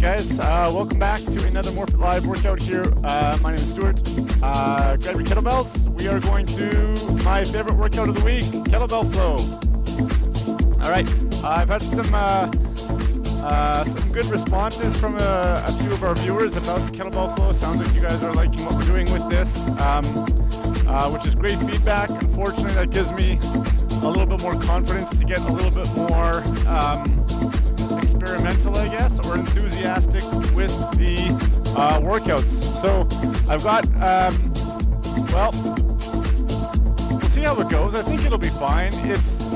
Alright guys, welcome back to another MORFIT Live workout here. My name is Stuart. Grab your kettlebells. We are going to do my favorite workout of the week, kettlebell flow. Alright, I've had some good responses from a few of our viewers about the kettlebell flow. Sounds like you guys are liking what we're doing with this, which is great feedback. Unfortunately, that gives me a little bit more confidence to get a little bit more experimental, I guess, or enthusiastic with the workouts. So I've got, well, we'll see how it goes. I think it'll be fine. It's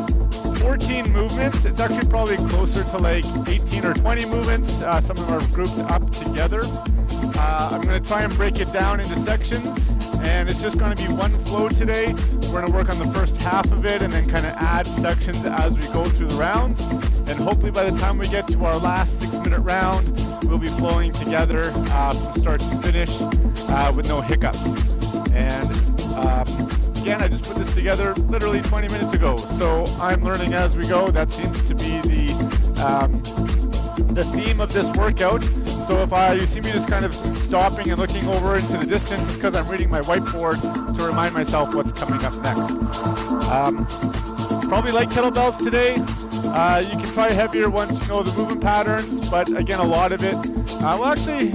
14 movements. It's actually probably closer to like 18 or 20 movements. Some of them are grouped up together. I'm going to try and break it down into sections, and it's just going to be one flow today. We're going to work on the first half of it and then kind of add sections as we go through the rounds. And hopefully by the time we get to our last 6-minute round, we'll be flowing together from start to finish with no hiccups. And again, I just put this together literally 20 minutes ago, so I'm learning as we go. That seems to be the theme of this workout. So if you see me just kind of stopping and looking over into the distance, it's because I'm reading my whiteboard to remind myself what's coming up next. Probably like kettlebells today. You can try heavier once you know the movement patterns, but again, a lot of it, well actually,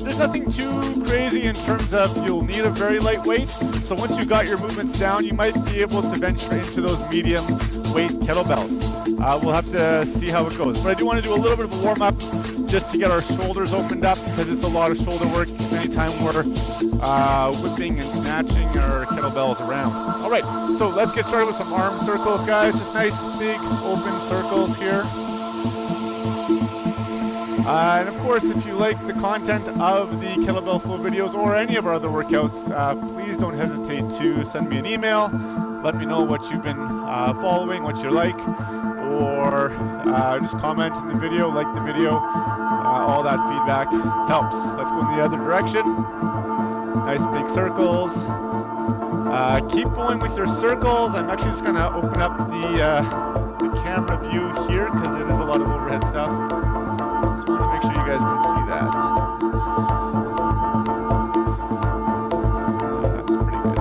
there's nothing too crazy in terms of you'll need a very light weight. So once you got your movements down, you might be able to venture into those medium weight kettlebells. We'll have to see how it goes. But I do want to do a little bit of a warm up just to get our shoulders opened up, because it's a lot of shoulder work anytime we're whipping and snatching our kettlebells around. All right, so let's get started with some arm circles, guys. Just nice, big, open circles here. And of course, if you like the content of the kettlebell flow videos or any of our other workouts, please don't hesitate to send me an email. Let me know what you've been following, what you like, or just comment in the video, like the video. All that feedback helps. Let's go in the other direction. Nice big circles. Keep going with your circles. I'm actually just going to open up the camera view here because it is a lot of overhead stuff. Just want to make sure you guys can see that. That's pretty good.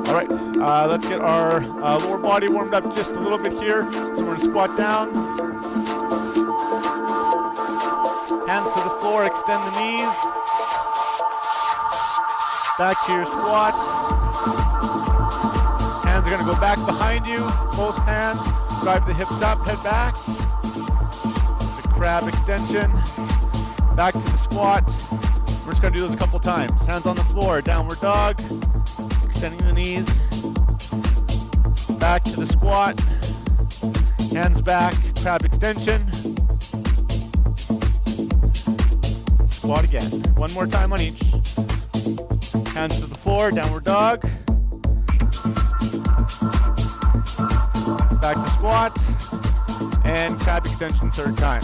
All right, let's get our lower body warmed up just a little bit here. So we're going to squat down. Hands to the floor, extend the knees. Back to your squat. Hands are going to go back behind you. Both hands. Drive the hips up, head back. It's a crab extension. Back to the squat. We're just going to do those a couple times. Hands on the floor, downward dog. Extending the knees. Back to the squat. Hands back, crab extension. Squat again. One more time on each. Hands to the floor, downward dog. Back to squat. And crab extension third time.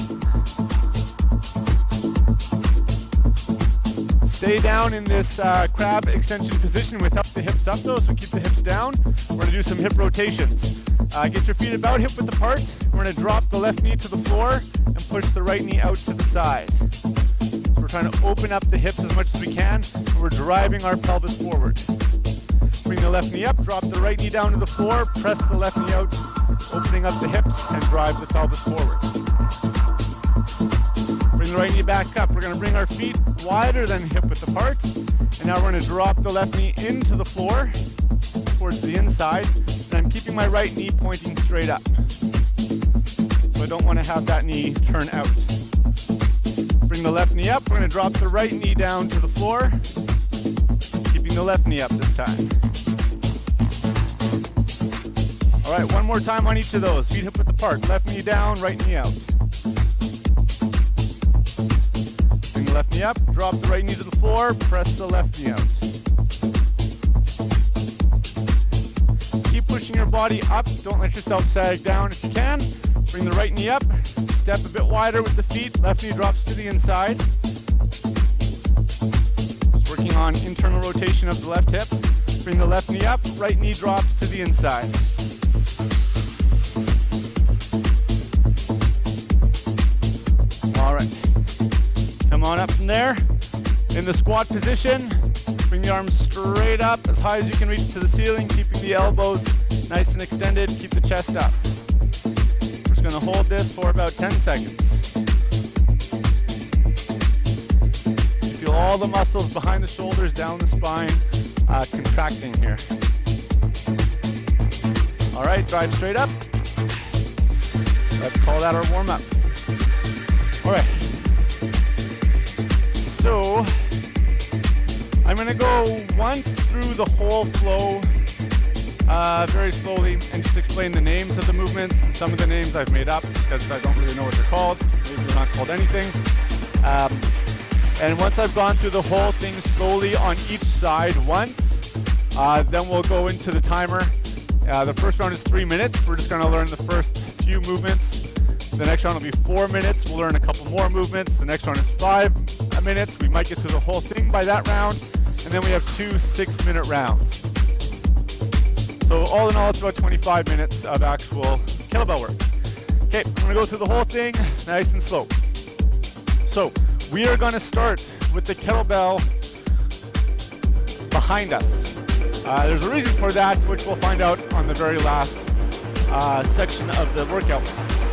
Stay down in this crab extension position without the hips up though, so keep the hips down. We're going to do some hip rotations. Get your feet about hip width apart. We're going to drop the left knee to the floor and push the right knee out to the side. So we're trying to open up the hips as much as we can, and we're driving our pelvis forward. Bring the left knee up, drop the right knee down to the floor, press the left knee out, opening up the hips and drive the pelvis forward. Bring the right knee back up. We're going to bring our feet wider than hip width apart, and now we're going to drop the left knee into the floor towards the inside, and I'm keeping my right knee pointing straight up. So I don't want to have that knee turn out. Bring the left knee up. We're going to drop the right knee down to the floor, keeping the left knee up this time. All right, one more time on each of those. Feet hip width apart. Left knee down, right knee out. Bring the left knee up. Drop the right knee to the floor. Press the left knee out. Keep pushing your body up. Don't let yourself sag down if you can. Bring the right knee up. Step a bit wider with the feet. Left knee drops to the inside. Just working on internal rotation of the left hip. Bring the left knee up. Right knee drops to the inside. Come on up from there. In the squat position, bring the arms straight up as high as you can reach to the ceiling, keeping the elbows nice and extended. Keep the chest up. We're just going to hold this for about 10 seconds. You feel all the muscles behind the shoulders, down the spine, contracting here. All right, drive straight up. Let's call that our warm-up. All right. So I'm going to go once through the whole flow very slowly and just explain the names of the movements. Some of the names I've made up because I don't really know what they're called. Maybe they're not called anything. And once I've gone through the whole thing slowly on each side once, then we'll go into the timer. The first round is 3 minutes. We're just going to learn the first few movements. The next round will be 4 minutes. We'll learn a couple more movements. The next round is 5 minutes. We might get through the whole thing by that round. And then we have 2 6-minute rounds. So all in all, it's about 25 minutes of actual kettlebell work. Okay, I'm going to go through the whole thing nice and slow. So we are going to start with the kettlebell behind us. There's a reason for that, which we'll find out on the very last section of the workout.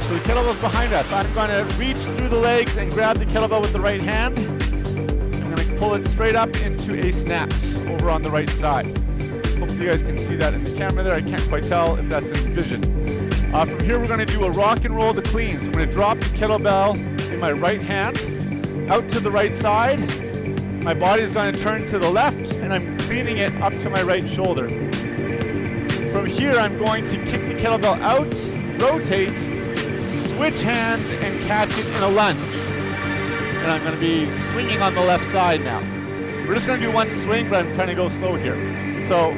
So the kettlebell's behind us. I'm going to reach through the legs and grab the kettlebell with the right hand. I'm going to pull it straight up into a snatch over on the right side. Hopefully you guys can see that in the camera there. I can't quite tell if that's in vision. From here we're going to do a rock and roll to clean. So I'm going to drop the kettlebell in my right hand out to the right side. My body is going to turn to the left and I'm cleaning it up to my right shoulder. From here I'm going to kick the kettlebell out, rotate, switch hands and catch it in a lunge. And I'm going to be swinging on the left side now. We're just going to do one swing, but I'm trying to go slow here. So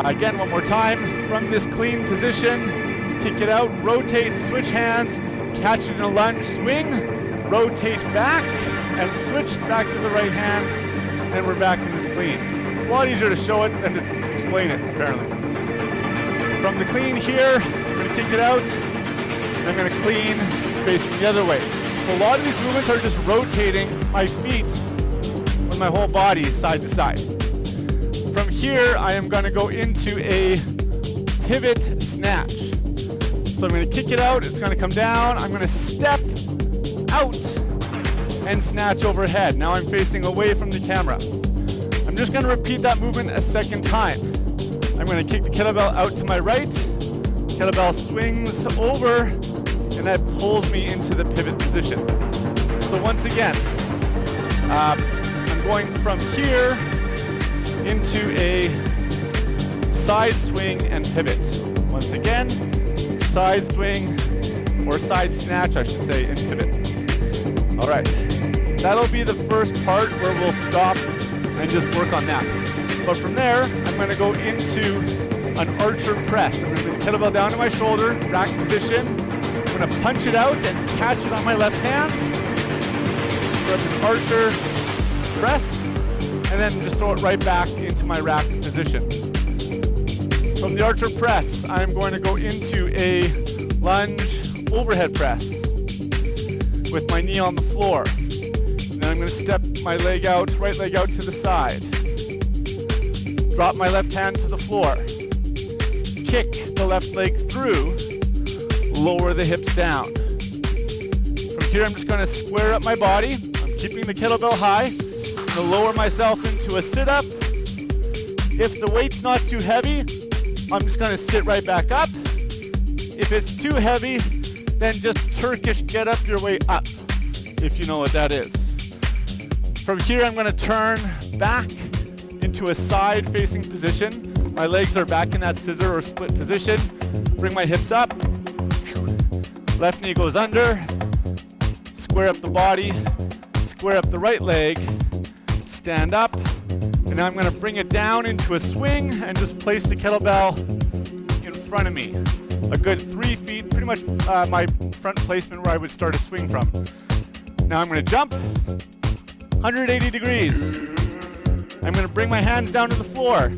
again, one more time. From this clean position, kick it out, rotate, switch hands, catch it in a lunge, swing, rotate back, and switch back to the right hand, and we're back in this clean. It's a lot easier to show it than to explain it, apparently. From the clean here, I'm going to kick it out, and I'm going to clean facing the other way. So a lot of these movements are just rotating my feet with my whole body side to side. From here, I am going to go into a pivot snatch. So I'm going to kick it out, it's going to come down, I'm going to step out and snatch overhead. Now I'm facing away from the camera. I'm just going to repeat that movement a second time. I'm going to kick the kettlebell out to my right, kettlebell swings over, and that pulls me into the pivot position. So once again, I'm going from here into a side swing and pivot. Once again, side swing, or side snatch, I should say, and pivot. All right, that'll be the first part where we'll stop and just work on that. But from there, I'm going to go into an archer press. I'm going to bring the kettlebell down to my shoulder, rack position. I'm going to punch it out and catch it on my left hand. So it's an archer press, and then just throw it right back into my rack position. From the archer press, I'm going to go into a lunge overhead press with my knee on the floor. And then I'm going to step my leg out, right leg out to the side. Drop my left hand to the floor. Kick the left leg through, lower the hips down. From here, I'm just going to square up my body. I'm keeping the kettlebell high. I'm going to lower myself into a sit-up. If the weight's not too heavy, I'm just going to sit right back up. If it's too heavy, then just Turkish get up your way up, if you know what that is. From here, I'm going to turn back into a side-facing position. My legs are back in that scissor or split position. Bring my hips up. Left knee goes under. Square up the body. Square up the right leg. Stand up. And now I'm going to bring it down into a swing and just place the kettlebell in front of me. A good 3 feet, pretty much my front placement where I would start a swing from. Now I'm going to jump 180 degrees. I'm going to bring my hands down to the floor.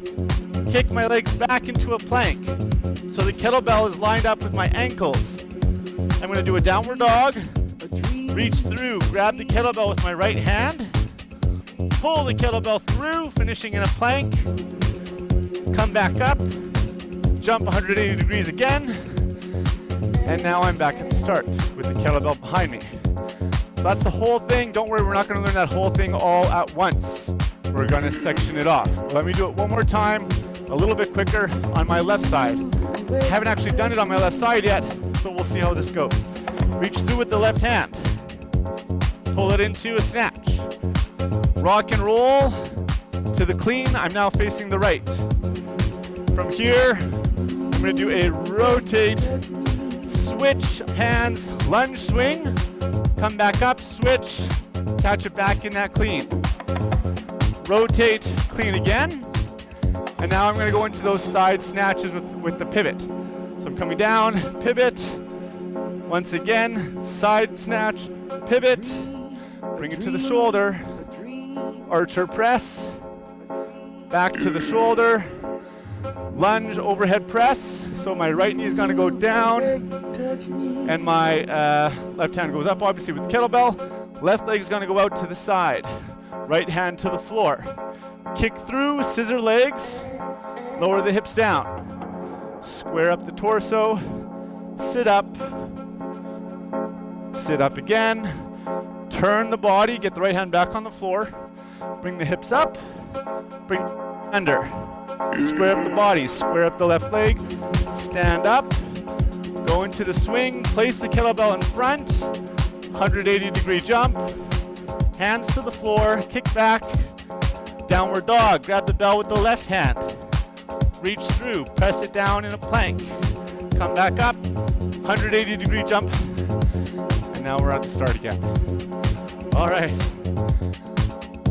Kick my legs back into a plank. So the kettlebell is lined up with my ankles. I'm going to do a downward dog. Reach through, grab the kettlebell with my right hand, pull the kettlebell through, finishing in a plank, come back up, jump 180 degrees again, and now I'm back at the start with the kettlebell behind me. So that's the whole thing. Don't worry, we're not going to learn that whole thing all at once. We're going to section it off. Let me do it one more time, a little bit quicker on my left side. I haven't actually done it on my left side yet, so we'll see how this goes. Reach through with the left hand. Pull it into a snatch. Rock and roll to the clean. I'm now facing the right. From here, I'm going to do a rotate, switch, hands, lunge swing. Come back up, switch, catch it back in that clean. Rotate, clean again. And now I'm going to go into those side snatches with the pivot. So I'm coming down, pivot. Once again, side snatch, pivot. Bring it to the shoulder. Archer press. Back to the shoulder. Lunge overhead press. So my right knee is going to go down. And my left hand goes up, obviously, with the kettlebell. Left leg is going to go out to the side. Right hand to the floor. Kick through, scissor legs. Lower the hips down. Square up the torso. Sit up. Sit up again. Turn the body, get the right hand back on the floor. Bring the hips up. Bring under. Square up the body, square up the left leg. Stand up. Go into the swing. Place the kettlebell in front. 180-degree jump. Hands to the floor. Kick back. Downward dog. Grab the bell with the left hand. Reach through. Press it down in a plank. Come back up. 180-degree jump. And now we're at the start again. All right.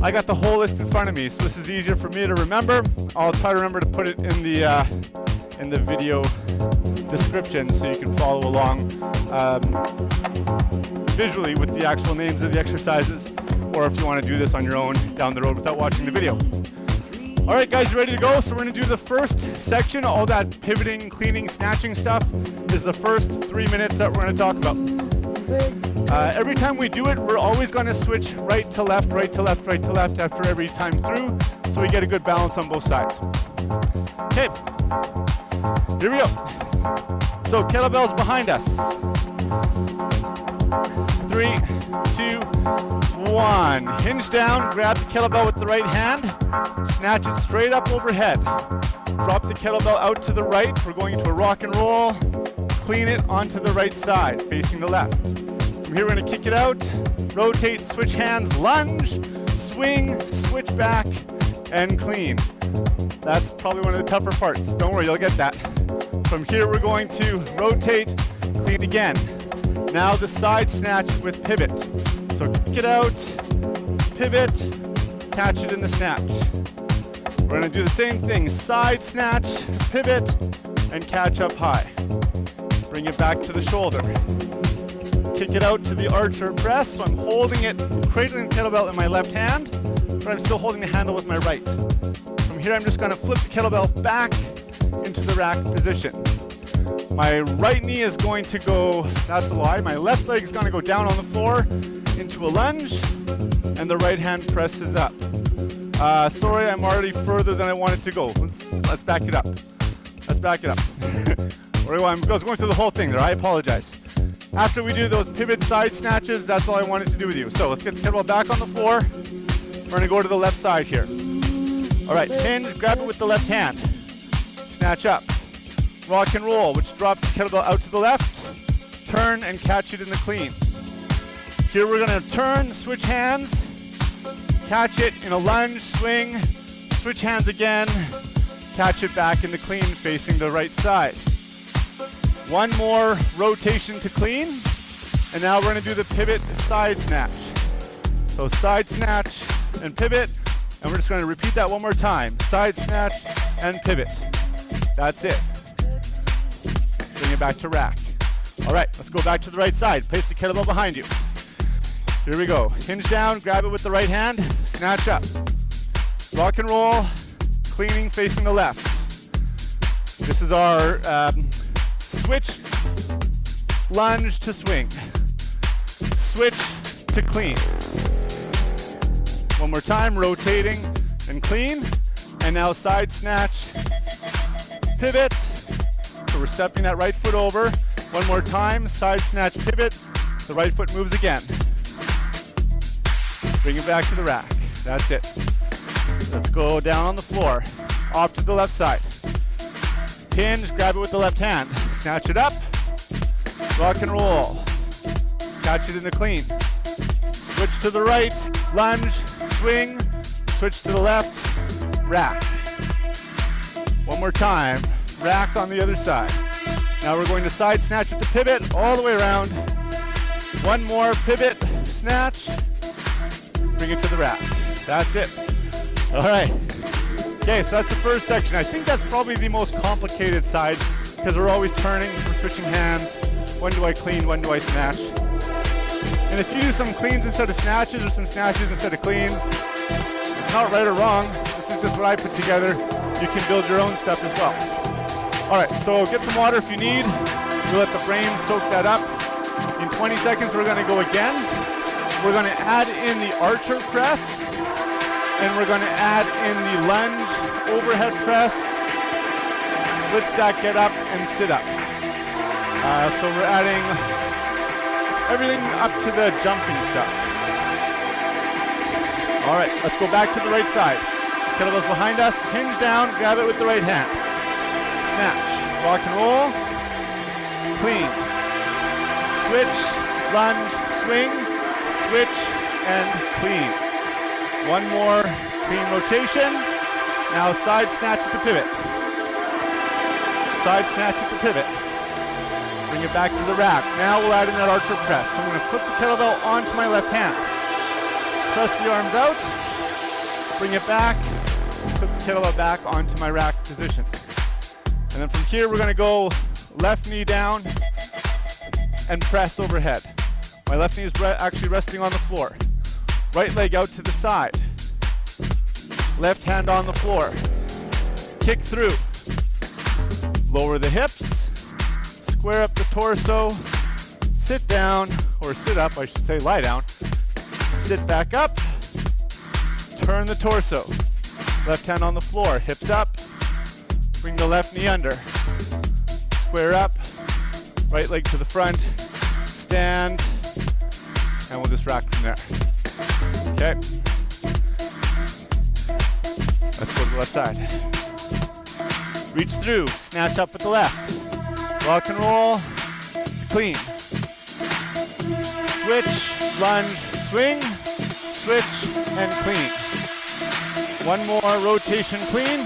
I got the whole list in front of me, so this is easier for me to remember. I'll try to remember to put it in the video description so you can follow along visually with the actual names of the exercises, or if you want to do this on your own down the road without watching the video. All right, guys, you ready to go? So we're going to do the first section. All that pivoting, cleaning, snatching stuff is the first 3 minutes that we're going to talk about. Every time we do it, we're always going to switch right to left, right to left, right to left after every time through, so we get a good balance on both sides. Okay, here we go. So kettlebells behind us. 3, 2, 1. Hinge down, grab the kettlebell with the right hand, snatch it straight up overhead. Drop the kettlebell out to the right. We're going into a rock and roll. Clean it onto the right side, facing the left. From here, we're going to kick it out, rotate, switch hands, lunge, swing, switch back, and clean. That's probably one of the tougher parts. Don't worry, you'll get that. From here, we're going to rotate, clean again. Now the side snatch with pivot. So kick it out, pivot, catch it in the snatch. We're going to do the same thing, side snatch, pivot, and catch up high. Bring it back to the shoulder. Kick it out to the archer press. So I'm holding it, cradling the kettlebell in my left hand, but I'm still holding the handle with my right. From here, I'm just going to flip the kettlebell back into the rack position. My right knee is going to go, that's a lie, my left leg is going to go down on the floor into a lunge, and the right hand presses up. Sorry, I'm already further than I wanted to go. Let's back it up. Let's back it up. I was going through the whole thing there. I apologize. After we do those pivot side snatches, that's all I wanted to do with you. So let's get the kettlebell back on the floor. We're going to go to the left side here. All right, hinge, grab it with the left hand. Snatch up. Rock and roll, which drops the kettlebell out to the left. Turn and catch it in the clean. Here we're going to turn, switch hands, catch it in a lunge, swing, switch hands again, catch it back in the clean facing the right side. One more rotation to clean, and now we're going to do the pivot side snatch. So side snatch and pivot, and we're just going to repeat that one more time. Side snatch and pivot. That's it. Bring it back to rack. All right, let's go back to the right side. Place the kettlebell behind you. Here we go. Hinge down, grab it with the right hand, snatch up. Rock and roll, cleaning facing the left. This is our switch, lunge to swing. switch to clean. One more time, rotating and clean. And now side snatch, pivot. So we're stepping that right foot over. One more time, side snatch, pivot. The right foot moves again. Bring it back to the rack. That's it. Let's go down on the floor. Off to the left side. Hinge, grab it with the left hand. Snatch it up. Rock and roll. Catch it in the clean. Switch to the right, lunge, swing. Switch to the left, rack. One more time, rack on the other side. Now we're going to side snatch with the pivot all the way around. One more pivot, snatch. Bring it to the rack. That's it. All right. Okay, so that's the first section. I think that's probably the most complicated side because we're always turning, we're switching hands. When do I clean, when do I snatch? And if you do some cleans instead of snatches or some snatches instead of cleans, it's not right or wrong. This is just what I put together. You can build your own stuff as well. All right, so get some water if you need. We'll let the brain soak that up. In 20 seconds, we're gonna go again. We're gonna add in the archer press, and we're gonna add in the lunge, overhead press, split stack, get up, and sit up. So we're adding everything up to the jumping stuff. All right, let's go back to the right side. Kettlebell's behind us, hinge down, grab it with the right hand. Snatch, rock and roll, clean. Switch, lunge, swing, switch, and clean. One more clean rotation. Now side snatch at the pivot. Side snatch at the pivot. Bring it back to the rack. Now we'll add in that archer press. So I'm going to flip the kettlebell onto my left hand. Press the arms out. Bring it back. Flip the kettlebell back onto my rack position. And then from here we're going to go left knee down and press overhead. My left knee is actually resting on the floor. Right leg out to the side. Left hand on the floor. Kick through. Lower the hips. Square up the torso. Sit down, or sit up, I should say, lie down. Sit back up. Turn the torso. Left hand on the floor. Hips up. Bring the left knee under. Square up. Right leg to the front. Stand. And we'll just rack from there. Okay. Let's go to the left side. Reach through, snatch up with the left. Rock and roll to clean. Switch, lunge, swing, switch, and clean. One more rotation clean.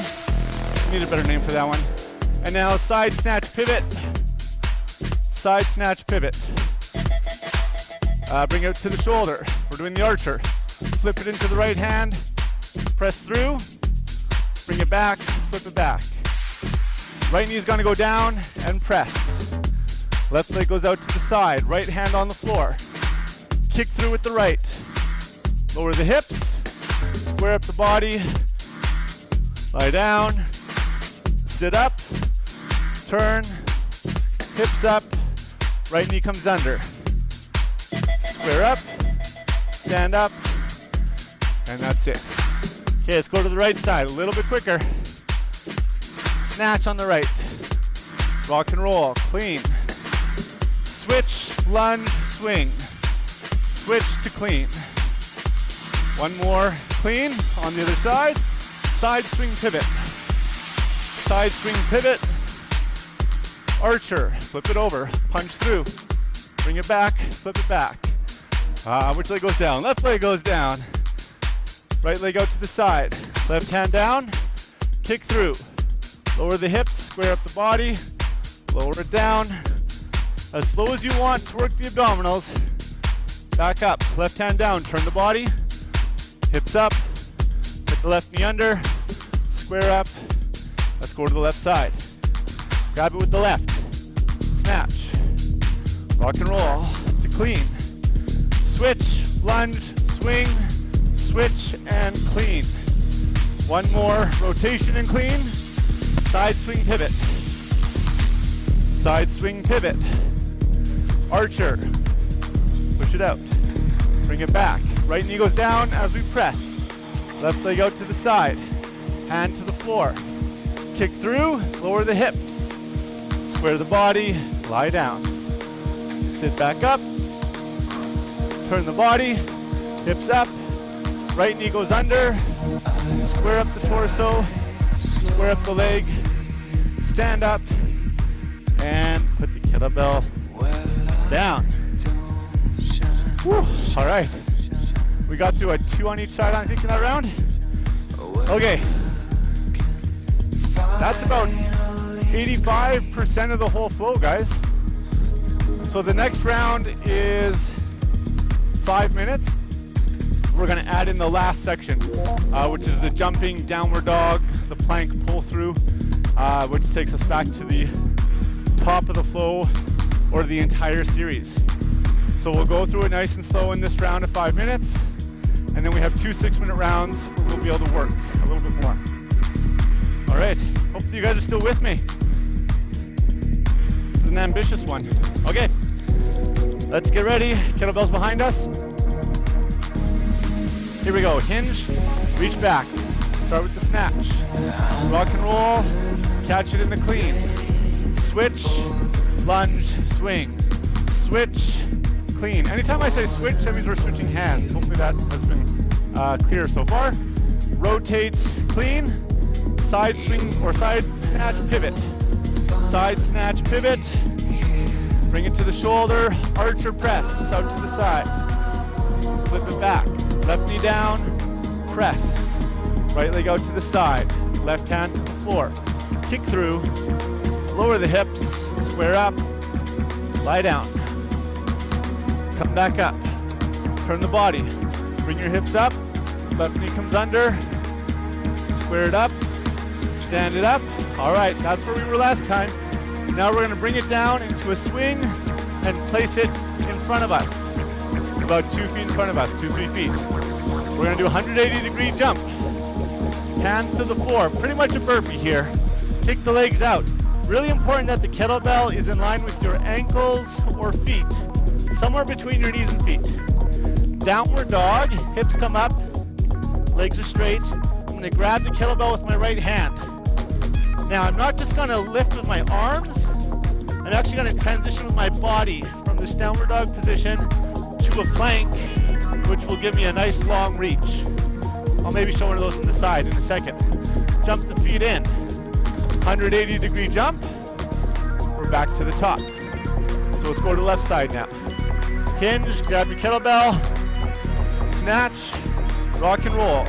Need a better name for that one. And now side snatch pivot. Side snatch pivot. Bring it to the shoulder. We're doing the archer. Flip it into the right hand. Press through. Bring it back. Flip it back. Right knee is going to go down and press. Left leg goes out to the side. Right hand on the floor. Kick through with the right. Lower the hips. Square up the body. Lie down. Sit up. Turn. Hips up. Right knee comes under. Square up. Stand up. And that's it. Okay, let's go to the right side a little bit quicker. Snatch on the right. Rock and roll, clean. Switch, lunge, swing. Switch to clean. One more clean on the other side. Side swing pivot. Side swing pivot. Archer, flip it over, punch through. Bring it back, flip it back. Which leg goes down? Left leg goes down. Right leg out to the side. Left hand down, kick through. Lower the hips, square up the body, lower it down. As slow as you want to work the abdominals. Back up, left hand down, turn the body. Hips up, put the left knee under, square up. Let's go to the left side. Grab it with the left. Snatch. Rock and roll to clean. Switch, lunge, swing, switch, and clean. One more rotation and clean. Side swing pivot. Side swing pivot. Archer. Push it out. Bring it back. Right knee goes down as we press. Left leg out to the side. Hand to the floor. Kick through, lower the hips. Square the body, lie down. Sit back up. Turn the body, hips up. Right knee goes under. Square up the torso. Square up the leg. Stand up. And put the kettlebell down. Whew. All right. We got to a 2 on each side, I think, in that round. Okay. That's about 85% of the whole flow, guys. So the next round is 5 minutes. We're gonna add in the last section, which is the jumping downward dog, the plank pull through, which takes us back to the top of the flow or the entire series. So we'll go through it nice and slow in this round of 5 minutes, and then we have 2 6-minute rounds where we'll be able to work a little bit more. All right, hopefully you guys are still with me. This is an ambitious one. Okay, let's get ready. Kettlebells behind us. Here we go, hinge, reach back. Start with the snatch. Rock and roll, catch it in the clean. Switch, lunge, swing. Switch, clean. Anytime I say switch, that means we're switching hands. Hopefully that has been clear so far. Rotate, clean. Side swing or side snatch, pivot. Side snatch, pivot. Bring it to the shoulder, archer press, out to the side. Flip it back. Left knee down, press. Right leg out to the side. Left hand to the floor. Kick through, lower the hips, square up, lie down. Come back up. Turn the body. Bring your hips up. Left knee comes under. Square it up. Stand it up. All right, that's where we were last time. Now we're gonna bring it down into a swing and place it in front of us. About 2 feet in front of us, 2-3 feet. We're gonna do a 180-degree jump. Hands to the floor, pretty much a burpee here. Kick the legs out. Really important that the kettlebell is in line with your ankles or feet, somewhere between your knees and feet. Downward dog, hips come up, legs are straight. I'm gonna grab the kettlebell with my right hand. Now I'm not just gonna lift with my arms, I'm actually gonna transition with my body from this downward dog position to a plank, which will give me a nice long reach. I'll maybe show one of those from the side in a second. Jump the feet in. 180-degree jump. We're back to the top. So let's go to the left side now. Hinge, grab your kettlebell. Snatch, rock and roll.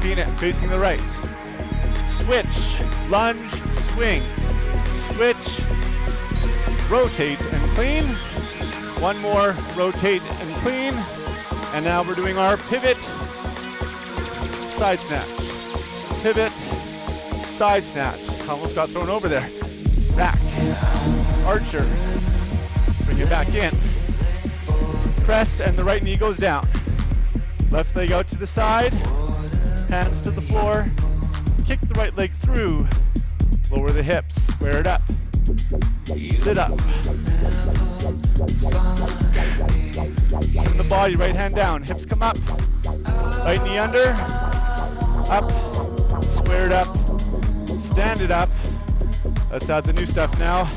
Peanut facing the right. Switch, lunge, swing. Switch, rotate and clean. One more, rotate and clean. And now we're doing our pivot, side snatch. Pivot, side snatch. Almost got thrown over there. Back, archer. Bring it back in. Press and the right knee goes down. Left leg out to the side. Hands to the floor. Kick the right leg through. Lower the hips, square it up. Sit up. From the body, right hand down, hips come up. Right knee under, up, square it up, stand it up. Let's add the new stuff now.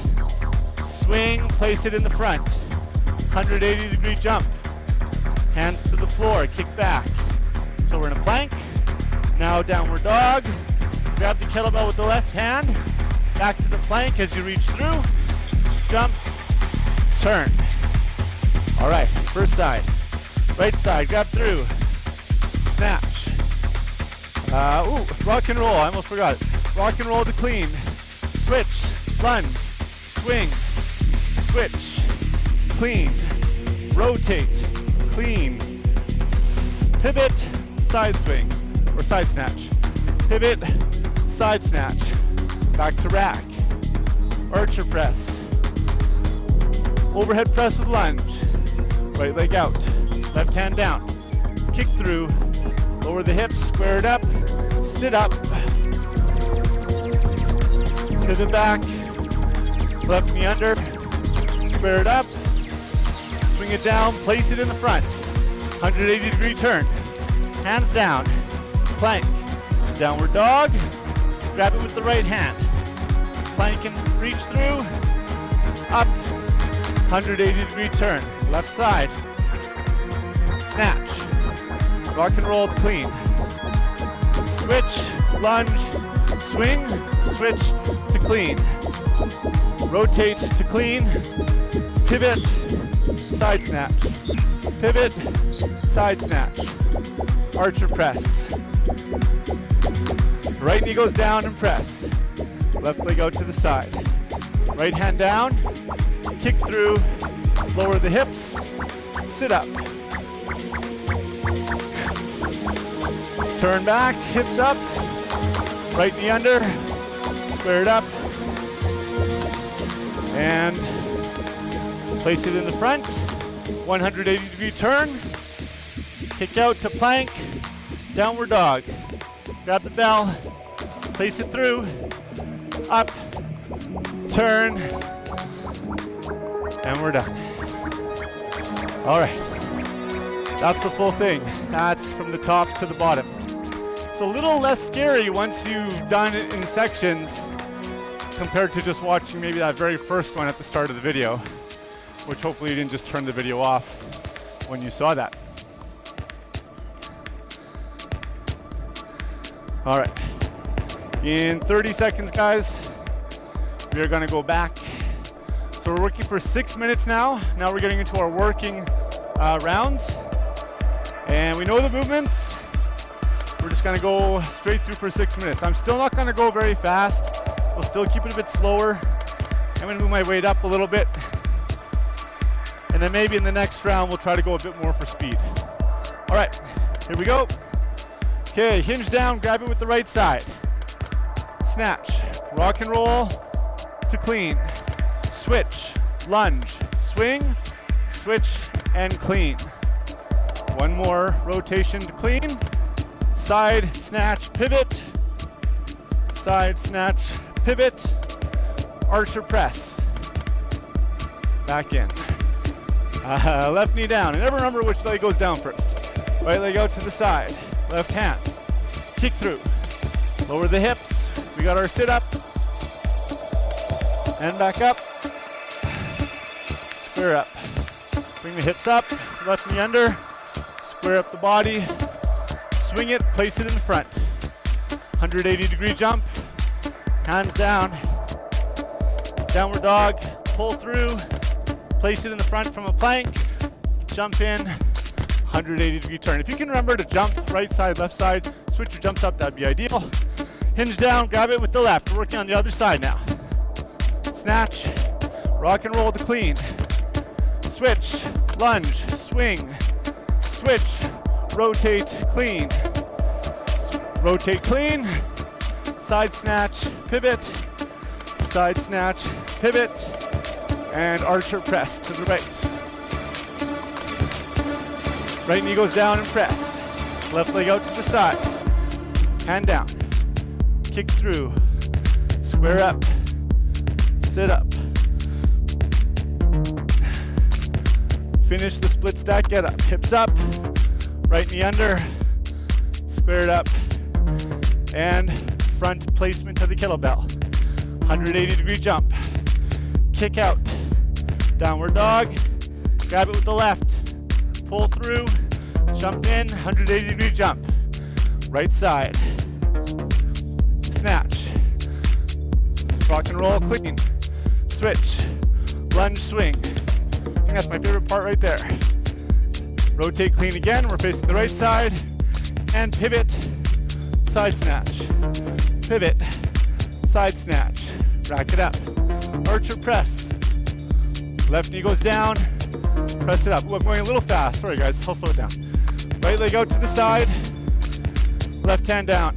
Swing, place it in the front. 180-degree jump. Hands to the floor, kick back. So we're in a plank. Now downward dog. Grab the kettlebell with the left hand. Back to the plank as you reach through. Jump, turn. All right, first side. Right side, grab through. Snatch. Rock and roll, I almost forgot it. Rock and roll to clean. Switch, lunge, swing, switch, clean, rotate, clean, pivot, side swing, or side snatch. Pivot, side snatch, back to rack, archer press, overhead press with lunge, right leg out, left hand down, kick through, lower the hips, square it up, sit up, pivot back, left knee under, square it up, swing it down, place it in the front, 180-degree turn. Hands down. Plank. Downward dog. Grab it with the right hand. Plank and reach through. Up. 180-degree turn. Left side. Snatch. Rock and roll to clean. Switch. Lunge. Swing. Switch to clean. Rotate to clean. Pivot. Side snatch. Pivot. Side snatch. Archer press. Right knee goes down and press. Left leg out to the side. Right hand down. Kick through. Lower the hips. Sit up. Turn back. Hips up. Right knee under. Square it up. And place it in the front. 180-degree turn. Kick out to plank. Downward dog. Grab the bell. Place it through. Up. Turn. And we're done. All right. That's the full thing. That's from the top to the bottom. It's a little less scary once you've done it in sections compared to just watching maybe that very first one at the start of the video, which hopefully you didn't just turn the video off when you saw that. All right. In 30 seconds, guys, we are gonna go back. So we're working for 6 minutes now. Now we're getting into our working rounds. And we know the movements. We're just gonna go straight through for 6 minutes. I'm still not gonna go very fast. We'll still keep it a bit slower. I'm gonna move my weight up a little bit. And then maybe in the next round, we'll try to go a bit more for speed. All right, here we go. Okay, hinge down, grab it with the right side. Snatch, rock and roll to clean. Switch, lunge, swing, switch, and clean. One more rotation to clean. Side, snatch, pivot. Side, snatch, pivot. Archer press. Back in. Left knee down. And never remember which leg goes down first. Right leg out to the side. Left hand. Kick through. Lower the hips. We got our sit up. And back up. Square up. Bring the hips up. Left knee under. Square up the body. Swing it. Place it in the front. 180-degree jump. Hands down. Downward dog. Pull through. Place it in the front from a plank. Jump in. 180-degree turn. If you can remember to jump right side, left side, switch your jumps up, that'd be ideal. Hinge down, grab it with the left. We're working on the other side now. Snatch, rock and roll to clean. Switch, lunge, swing, switch, rotate, clean. Rotate, clean. Side snatch, pivot. Side snatch, pivot. And archer press to the right. Right knee goes down and press. Left leg out to the side. Hand down. Kick through. Square up. Sit up. Finish the split stack, get up. Hips up. Right knee under. Square it up. And front placement of the kettlebell. 180-degree jump. Kick out. Downward dog. Grab it with the left. Pull through. Jump in. 180-degree jump. Right side. Snatch. Rock and roll clean. Switch. Lunge swing. I think that's my favorite part right there. Rotate clean again. We're facing the right side. And pivot. Side snatch. Pivot. Side snatch. Rack it up. Archer press. Left knee goes down. Press it up. Ooh, I'm going a little fast. Sorry guys, I'll slow it down. Right leg out to the side. Left hand down.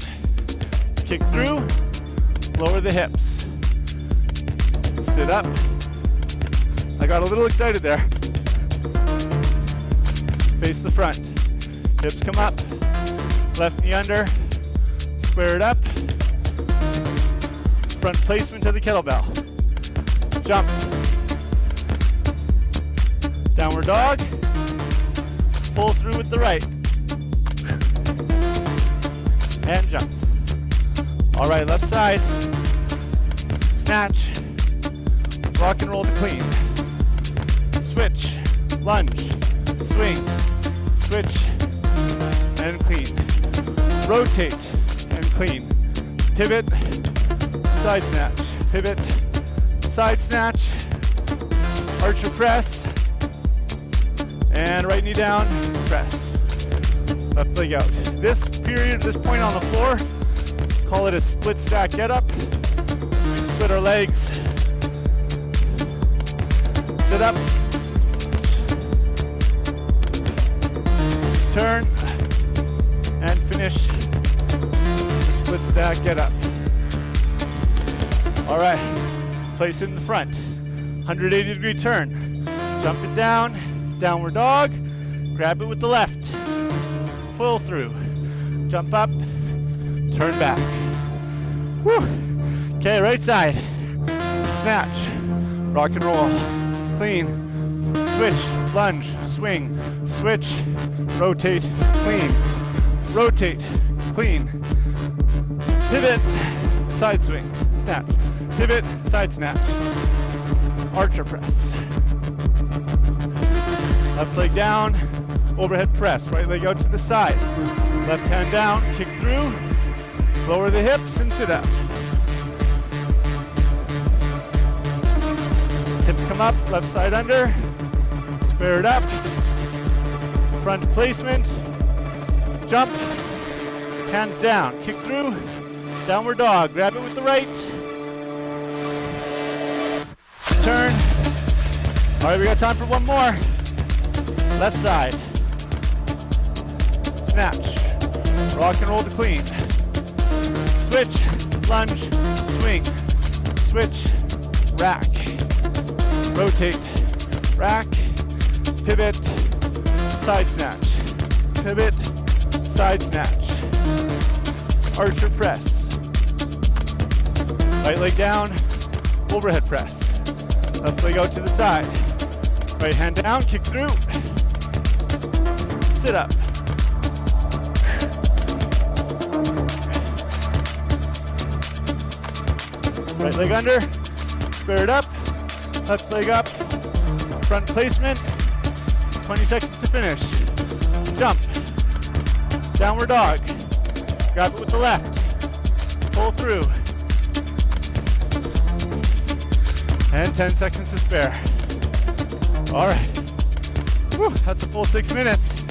Kick through. Lower the hips. Sit up. I got a little excited there. Face the front. Hips come up. Left knee under. Square it up. Front placement of the kettlebell. Jump. Downward dog. Pull through with the right. And jump. All right, left side. Snatch. Rock and roll to clean. Switch. Lunge. Swing. Switch. And clean. Rotate. And clean. Pivot. Side snatch. Pivot. Side snatch. Archer press. And right knee down. Press. Left leg out. This period, this point on the floor, call it a split stack get up. Split our legs. Sit up. Turn. And finish the split stack get up. All right. Place it in the front. 180 degree turn. Jump it down. Downward dog. Grab it with the left. Pull through. Jump up. Turn back. Woo. Okay, right side. Snatch. Rock and roll. Clean. Switch. Lunge. Swing. Switch. Rotate. Clean. Rotate. Clean. Pivot. Side swing. Snatch. Pivot. Side snatch. Archer press. Left leg down. Overhead press. Right leg out to the side. Left hand down. Kick through. Lower the hips and sit up. Hips come up. Left side under. Square it up. Front placement. Jump. Hands down. Kick through. Downward dog. Grab it with the right. Turn. All right, we got time for one more. Left side. Snatch. Rock and roll to clean. Switch. Lunge. Swing. Switch. Rack. Rotate. Rack. Pivot. Side snatch. Pivot. Side snatch. Archer press. Right leg down. Overhead press. Left leg out to the side. Right hand down, kick through. Sit up. Right leg under. Square it up. Left leg up. Front placement. 20 seconds to finish. Jump. Downward dog. Grab it with the left. Pull through. And 10 seconds to spare. All right. Whew, that's a full 6 minutes.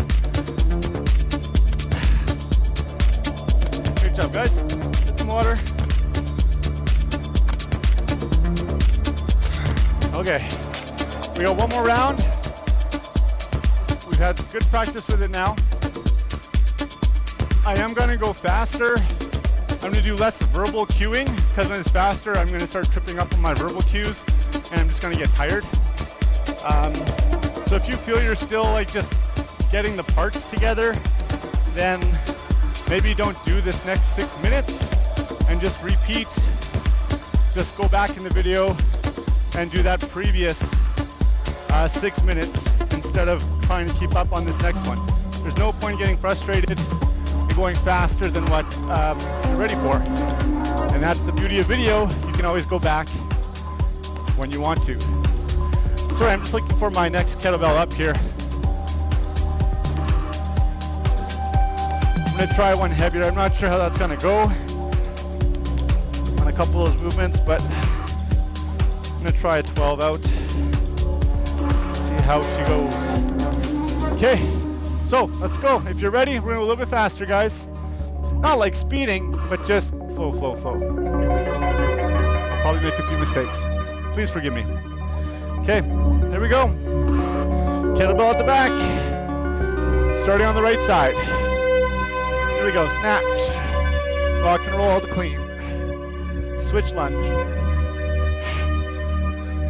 Great job, guys. Get some water. Okay. We got one more round. We've had good practice with it now. I am going to go faster. I'm going to do less verbal cueing because when it's faster, I'm going to start tripping up on my verbal cues and I'm just going to get tired. So if you feel you're still like just getting the parts together, then maybe don't do this next 6 minutes and just repeat. Just go back in the video and do that previous 6 minutes instead of trying to keep up on this next one. There's no point getting frustrated and going faster than what you're ready for. And that's the beauty of video. You can always go back when you want to. Sorry, I'm just looking for my next kettlebell up here. I'm gonna try one heavier. I'm not sure how that's gonna go on a couple of those movements, but I'm gonna try a 12 out. See how she goes. Okay, so let's go. If you're ready, we're gonna go a little bit faster, guys. Not like speeding, but just flow, flow, flow. I'll probably make a few mistakes. Please forgive me. Okay, here we go. Kettlebell at the back. Starting on the right side. Here we go, snatch. Rock and roll to clean. Switch lunge.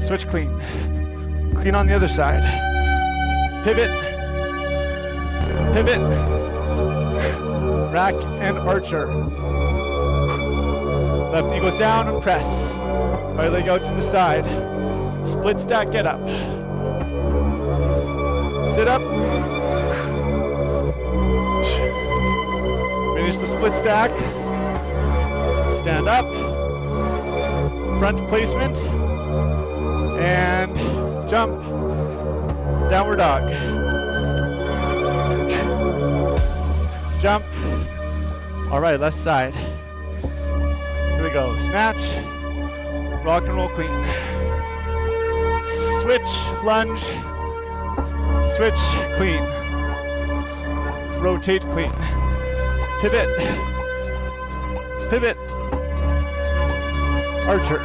Switch clean. Clean on the other side. Pivot. Pivot. Rack and archer. Left knee goes down and press. Right leg out to the side. Split stack get up. Sit up. Finish the split stack. Stand up. Front placement. And jump. Downward dog. Jump. All right, left side. Here we go. Snatch. Rock and roll clean. Switch, lunge. Switch, clean. Rotate, clean. Pivot. Pivot. Archer.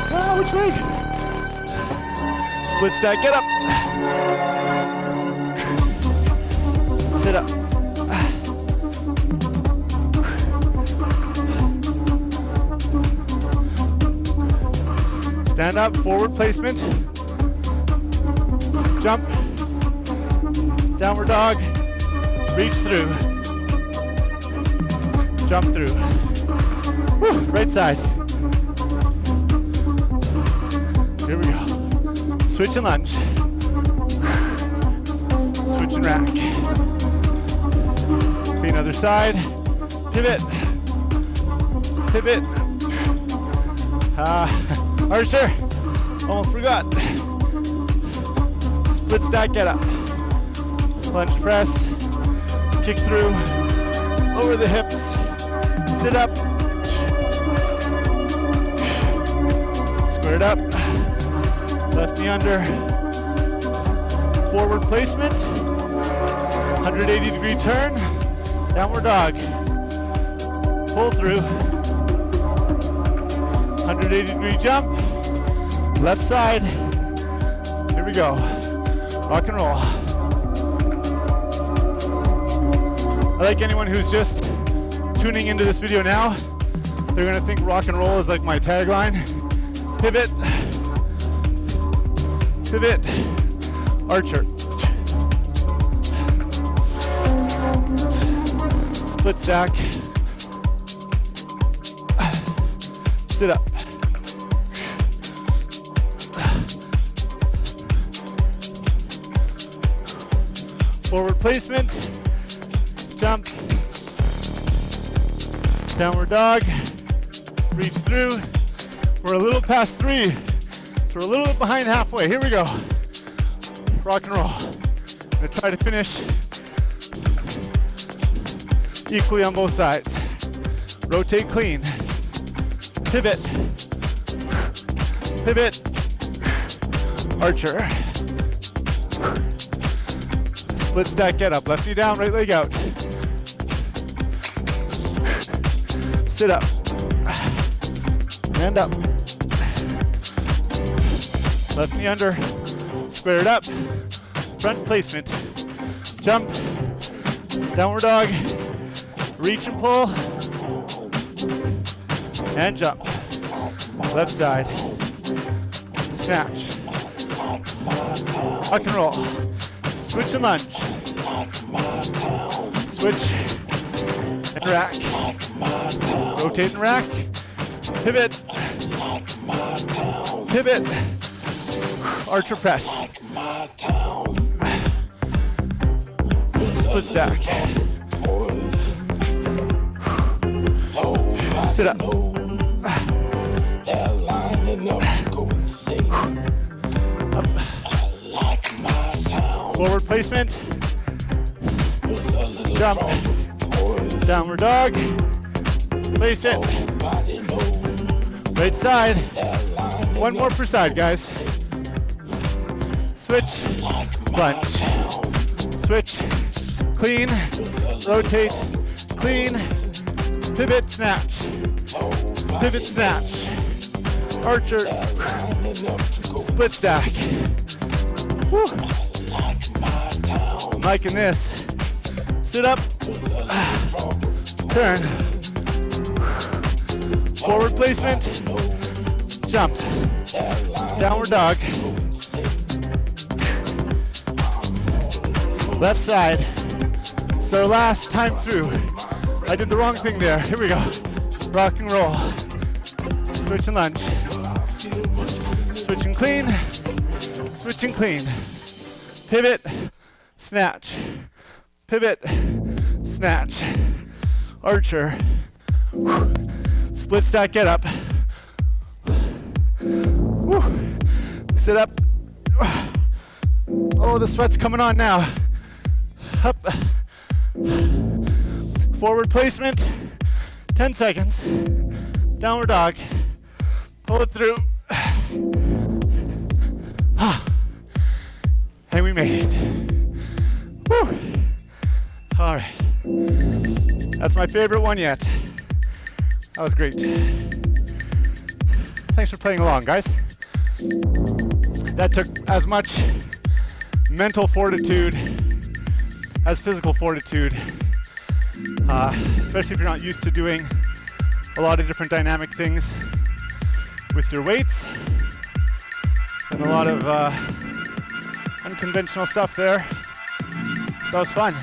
Ah, which leg? Split stack, get up. Sit up. Stand up, forward placement. Jump. Downward dog. Reach through. Jump through. Woo, right side. Here we go. Switch and lunge. Switch and rack. Clean other side. Pivot. Pivot. Archer. Almost forgot. Split stack, get up. Lunge press. Kick through. Lower the hips. Sit up. Square it up. Left knee under. Forward placement. 180-degree turn. Downward dog. Pull through. 180-degree jump. Left side. Here we go. Rock and roll. I like anyone who's just tuning into this video now. They're gonna think rock and roll is like my tagline. Pivot. Pivot. Archer. Split stack. Sit up. Forward placement. Jump. Downward dog. Reach through. We're a little past 3. So we're a little bit behind halfway. Here we go. Rock and roll. I'm gonna try to finish equally on both sides. Rotate clean. Pivot. Pivot. Archer. Split stack, get up. Left knee down, right leg out. Sit up. And up. Left knee under. Square it up. Front placement. Jump. Downward dog. Reach and pull. And jump. Left side. Snatch. Rock and roll. Switch and lunge. Switch and rack. Rotate and rack. Pivot. Pivot. Archer press. Split stack. Sit up. Up. Forward placement. Jump. Downward dog. Place it. Right side. One more per side, guys. Switch. Lunge. Switch. Clean. Rotate. Clean. Pivot, snatch. Pivot, snatch. Archer. Split stack. Woo. I'm liking this. Sit up. Turn. Forward placement. Jump. Downward dog. Left side. So last time through. I did the wrong thing there. Here we go. Rock and roll. Switch and lunge. Switch and clean. Switch and clean. Pivot. Snatch. pivot, snatch, archer, split stack get up, sit up. Oh, the sweat's coming on now. Up, forward placement, 10 seconds, downward dog, pull it through. And we made it. Woo. All right. That's my favorite one yet. That was great. Thanks for playing along, guys. That took as much mental fortitude as physical fortitude, especially if you're not used to doing a lot of different dynamic things with your weights and a lot of unconventional stuff there. That was fun.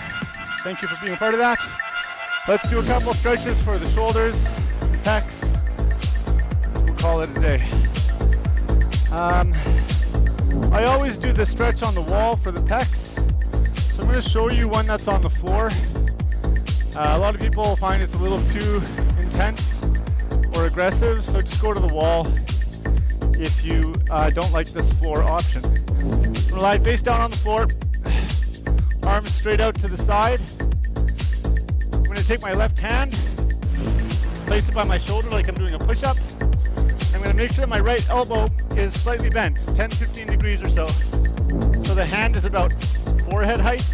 Thank you for being a part of that. Let's do a couple stretches for the shoulders, pecs. We'll call it a day. I always do the stretch on the wall for the pecs. So I'm going to show you one that's on the floor. A lot of people find it's a little too intense or aggressive, so just go to the wall if you don't like this floor option. I'm going to lie face down on the floor, arms straight out to the side. I'm going to take my left hand, place it by my shoulder like I'm doing a push-up. I'm going to make sure that my right elbow is slightly bent, 10-15 degrees or so. So the hand is about forehead height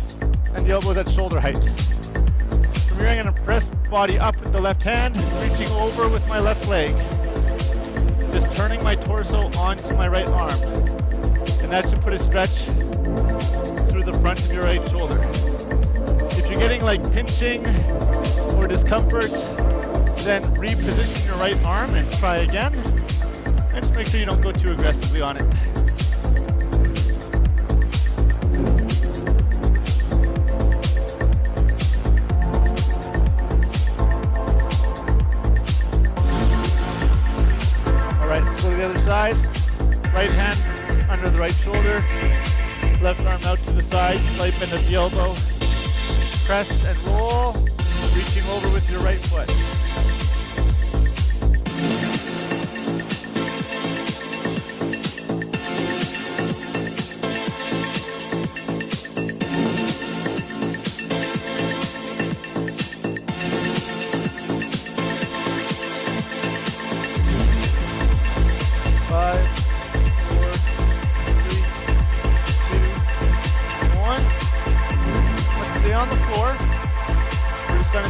and the elbow is at shoulder height. From here I'm going to press body up with the left hand, reaching over with my left leg. Just turning my torso onto my right arm. And that should put a stretch through the front of your right shoulder. If you're getting like pinching or discomfort, then reposition your right arm and try again. And just make sure you don't go too aggressively on it. All right, let's go to the other side. Right hand under the right shoulder, left arm out to the side, slight bend at the elbow. Press and roll, reaching over with your right foot.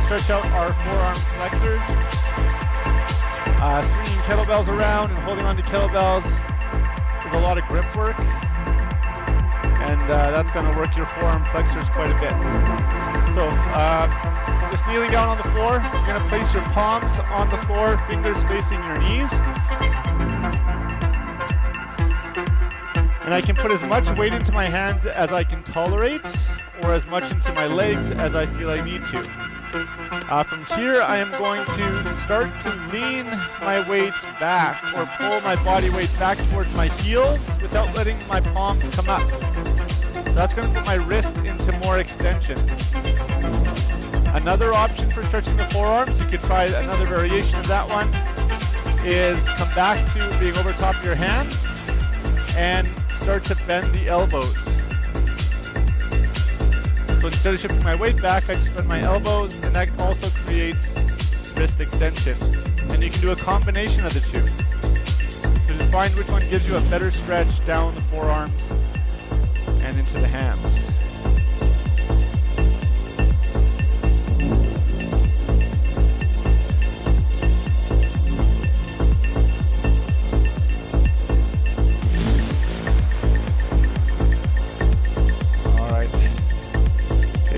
Stretch out our forearm flexors. Swinging kettlebells around and holding on to kettlebells is a lot of grip work, and that's going to work your forearm flexors quite a bit. So just kneeling down on the floor, you're going to place your palms on the floor, fingers facing your knees. And I can put as much weight into my hands as I can tolerate, or as much into my legs as I feel I need to. From here, I am going to start to lean my weight back or pull my body weight back towards my heels without letting my palms come up. So that's going to put my wrist into more extension. Another option for stretching the forearms, you could try another variation of that one, is come back to being over top of your hands and start to bend the elbows. So instead of shifting my weight back, I just bend my elbows, and that also creates wrist extension. And you can do a combination of the two. So just find which one gives you a better stretch down the forearms and into the hands.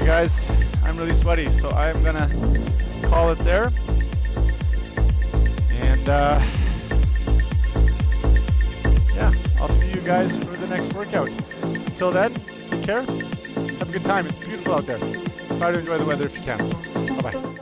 Guys, I'm really sweaty, so I'm gonna call it there. And yeah, I'll see you guys for the next workout. Until then, take care, have a good time. It's beautiful out there. Try to enjoy the weather if you can. Bye-bye.